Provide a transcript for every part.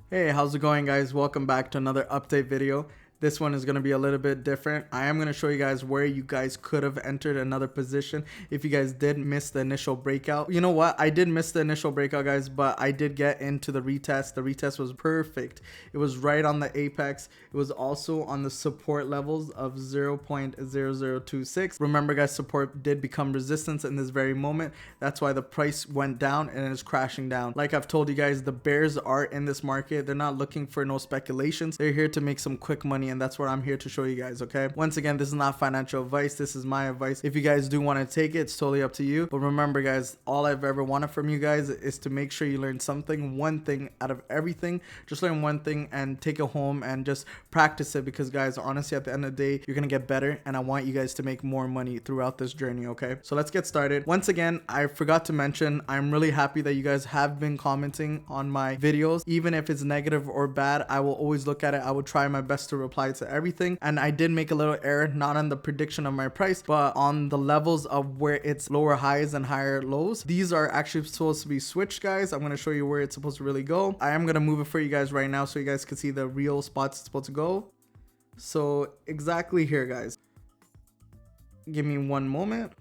Hey, how's it going, guys? Welcome back to another update video. This one is going to be a little bit different. I am going to show you guys where you guys could have entered another position if you guys did miss the initial breakout. You know what? I did miss the initial breakout, guys, but I did get into the retest. The retest was perfect. It was right on the apex. It was also on the support levels of 0.0026. Remember, guys, support did become resistance in this very moment. That's why the price went down and is crashing down. Like I've told you guys, the bears are in this market. They're not looking for no speculations. They're here to make some quick money, and that's what I'm here to show you guys. Okay, once again, this is not financial advice. This is my advice. If you guys do want to take it, it's totally up to you. But remember, guys, all I've ever wanted from you guys is to make sure you learn something, one thing out of everything. Just learn one thing and take it home and just practice it, because guys, honestly, at the end of the day, you're gonna get better, and I want you guys to make more money throughout this journey. Okay, so let's get started. Once again, I forgot to mention, I'm really happy that you guys have been commenting on my videos. Even if it's negative or bad, I will always look at it. I will try my best to reply to everything. And I did make a little error, not on the prediction of my price, but on the levels of where it's lower highs and higher lows. These are actually supposed to be switched, guys. I'm going to show you where it's supposed to really go. I am going to move it for you guys right now so you guys can see the real spots it's supposed to go. So exactly here, guys. Give me one moment.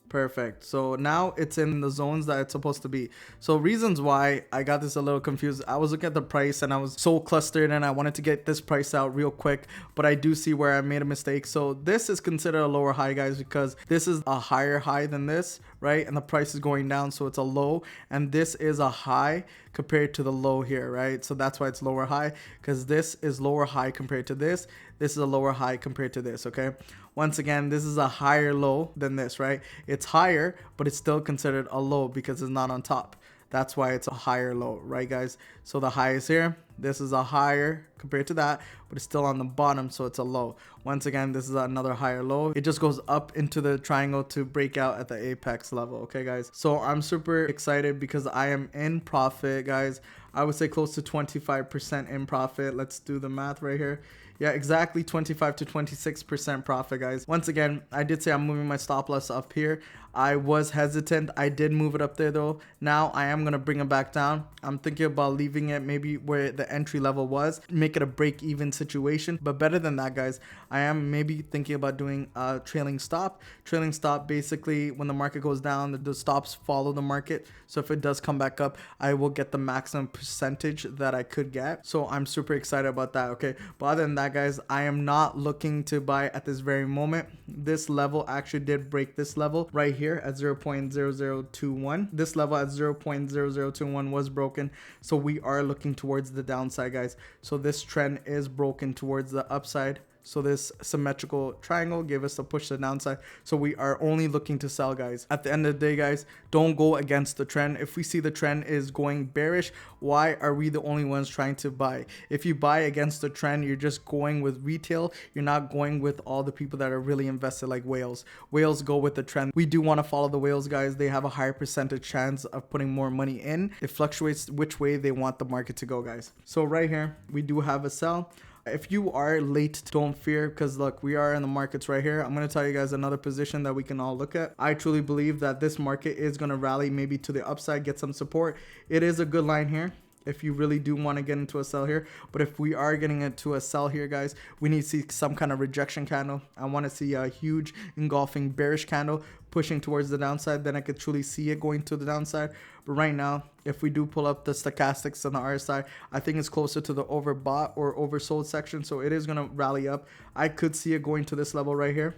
Perfect. So now it's in the zones that it's supposed to be. So reasons why I got this a little confused. I was looking at the price and I was so clustered and I wanted to get this price out real quick, but I do see where I made a mistake. So this is considered a lower high, guys, because this is a higher high than this, right? And the price is going down, so it's a low, and this is a high compared to the low here, right? So that's why it's lower high, because this is lower high compared to this. This is a lower high compared to this. Okay, once again, this is a higher low than this, right? It's higher, but it's still considered a low because it's not on top. That's why it's a higher low, right, guys? So the high is here. This is a higher compared to that, but it's still on the bottom, so it's a low. Once again, this is another higher low. It just goes up into the triangle to break out at the apex level. Okay, guys, so I'm super excited because I am in profit, guys. I would say close to 25% in profit. Let's do the math right here. Yeah, exactly 25 to 26% profit, guys. Once again, I did say I'm moving my stop loss up here. I was hesitant. I did move it up there though. Now I am going to bring it back down. I'm thinking about leaving it maybe where the entry level was, make it a break even situation. But better than that, guys, I am maybe thinking about doing a trailing stop. Trailing stop, basically when the market goes down, the stops follow the market. So if it does come back up, I will get the maximum percentage that I could get. So I'm super excited about that. Okay, but other than that, guys, I am not looking to buy at this very moment. This level actually did break this level right here at 0.0021. This level at 0.0021 was broken, so we are looking towards the downside, guys. So this trend is broken towards the upside. So this symmetrical triangle gave us a push to the downside. So we are only looking to sell, guys. At the end of the day, guys, don't go against the trend. If we see the trend is going bearish, why are we the only ones trying to buy? If you buy against the trend, you're just going with retail. You're not going with all the people that are really invested like whales. Whales go with the trend. We do want to follow the whales, guys. They have a higher percentage chance of putting more money in. It fluctuates which way they want the market to go, guys. So right here, we do have a sell. If you are late, don't fear, because look, we are in the markets right here. I'm going to tell you guys another position that we can all look at. I truly believe that this market is going to rally maybe to the upside, get some support. It is a good line here if you really do want to get into a sell here. But if we are getting into a sell here, guys, we need to see some kind of rejection candle. I want to see a huge engulfing bearish candle pushing towards the downside. Then I could truly see it going to the downside. But right now, if we do pull up the stochastics on the RSI, I think it's closer to the overbought or oversold section. So it is going to rally up. I could see it going to this level right here.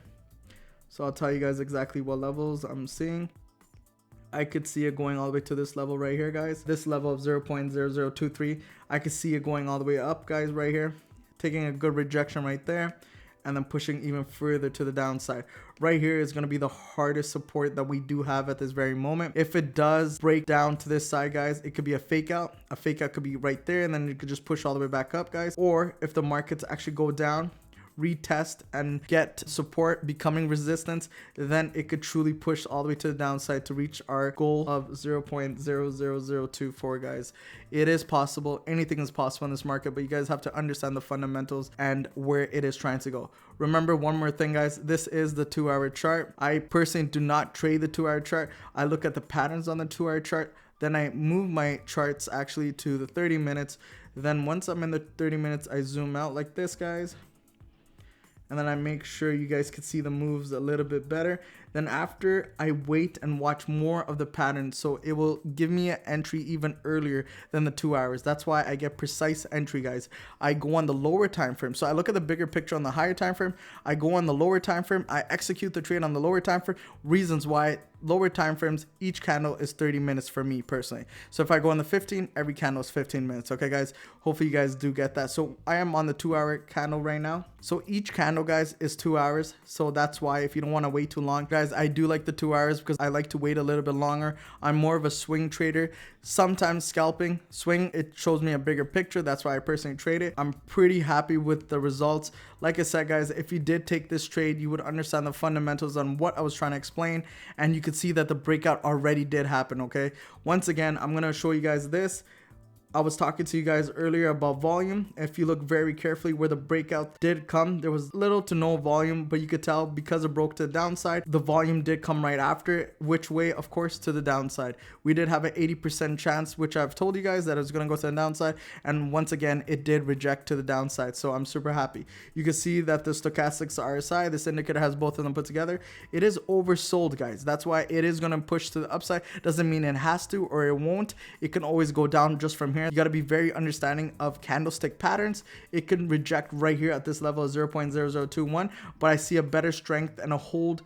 So I'll tell you guys exactly what levels I'm seeing. I could see it going all the way to this level right here, guys. This level of 0.0023. I could see it going all the way up, guys, right here. Taking a good rejection right there. And then pushing even further to the downside. Right here is going to be the hardest support that we do have at this very moment. If it does break down to this side, guys, it could be a fake out. A fake out could be right there, and then you could just push all the way back up, guys. Or if the markets actually go down, retest and get support becoming resistance, then it could truly push all the way to the downside to reach our goal of 0.00024, guys. It is possible. Anything is possible in this market, but you guys have to understand the fundamentals and where it is trying to go. Remember one more thing, guys. This is the 2-hour chart. I personally do not trade the 2-hour chart. I look at the patterns on the 2-hour chart. Then I move my charts actually to the 30 minutes. Then once I'm in the 30 minutes, I zoom out like this, guys. And then I make sure you guys can see the moves a little bit better. Then after, I wait and watch more of the pattern, so it will give me an entry even earlier than the 2 hours. That's why I get precise entry, guys. I go on the lower time frame, so I look at the bigger picture on the higher time frame. I go on the lower time frame, I execute the trade on the lower time frame. Reasons why: lower time frames, each candle is 30 minutes for me personally. So if I go on the 15, every candle is 15 minutes. Okay, guys, hopefully you guys do get that. So I am on the 2 hour candle right now. So each candle, guys, is 2 hours. So that's why if you don't want to wait too long, guys, I do like the 2 hours because I like to wait a little bit longer. I'm more of a swing trader. Sometimes scalping, swing, it shows me a bigger picture. That's why I personally trade it. I'm pretty happy with the results. Like I said, guys, if you did take this trade, you would understand the fundamentals on what I was trying to explain, and you could see that the breakout already did happen. Okay, once again, I'm gonna show you guys this. I was talking to you guys earlier about volume. If you look very carefully where the breakout did come, there was little to no volume, but you could tell because it broke to the downside, the volume did come right after. Which way? Of course, to the downside. We did have an 80% chance, which I've told you guys that it was going to go to the downside. And once again, it did reject to the downside. So I'm super happy. You can see that the stochastics RSI, this indicator has both of them put together. It is oversold, guys. That's why it is going to push to the upside. Doesn't mean it has to or it won't. It can always go down just from here. You got to be very understanding of candlestick patterns. It can reject right here at this level of 0.0021, but I see a better strength and a hold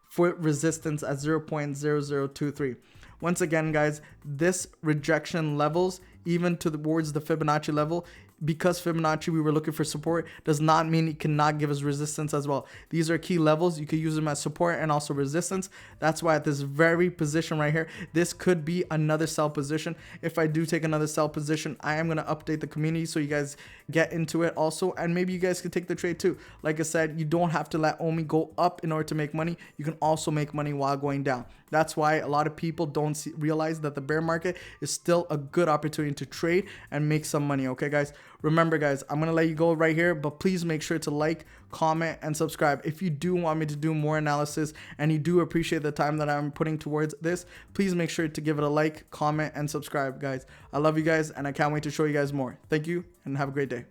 for resistance at 0.0023. Once again, guys, this rejection levels even towards the Fibonacci level, because Fibonacci we were looking for support, does not mean it cannot give us resistance as well. These are key levels. You can use them as support and also resistance. That's why at this very position right here, this could be another sell position. If I do take another sell position, I am going to update the community so you guys get into it also, and maybe you guys can take the trade too. Like I said, you don't have to let Omi go up in order to make money. You can also make money while going down. That's why a lot of people don't realize that the bear market is still a good opportunity to trade and make some money. Okay, guys, remember, guys, I'm gonna let you go right here, but please make sure to like, comment, and subscribe. If you do want me to do more analysis and you do appreciate the time that I'm putting towards this, please make sure to give it a like, comment, and subscribe, guys. I love you guys, and I can't wait to show you guys more. Thank you, and have a great day.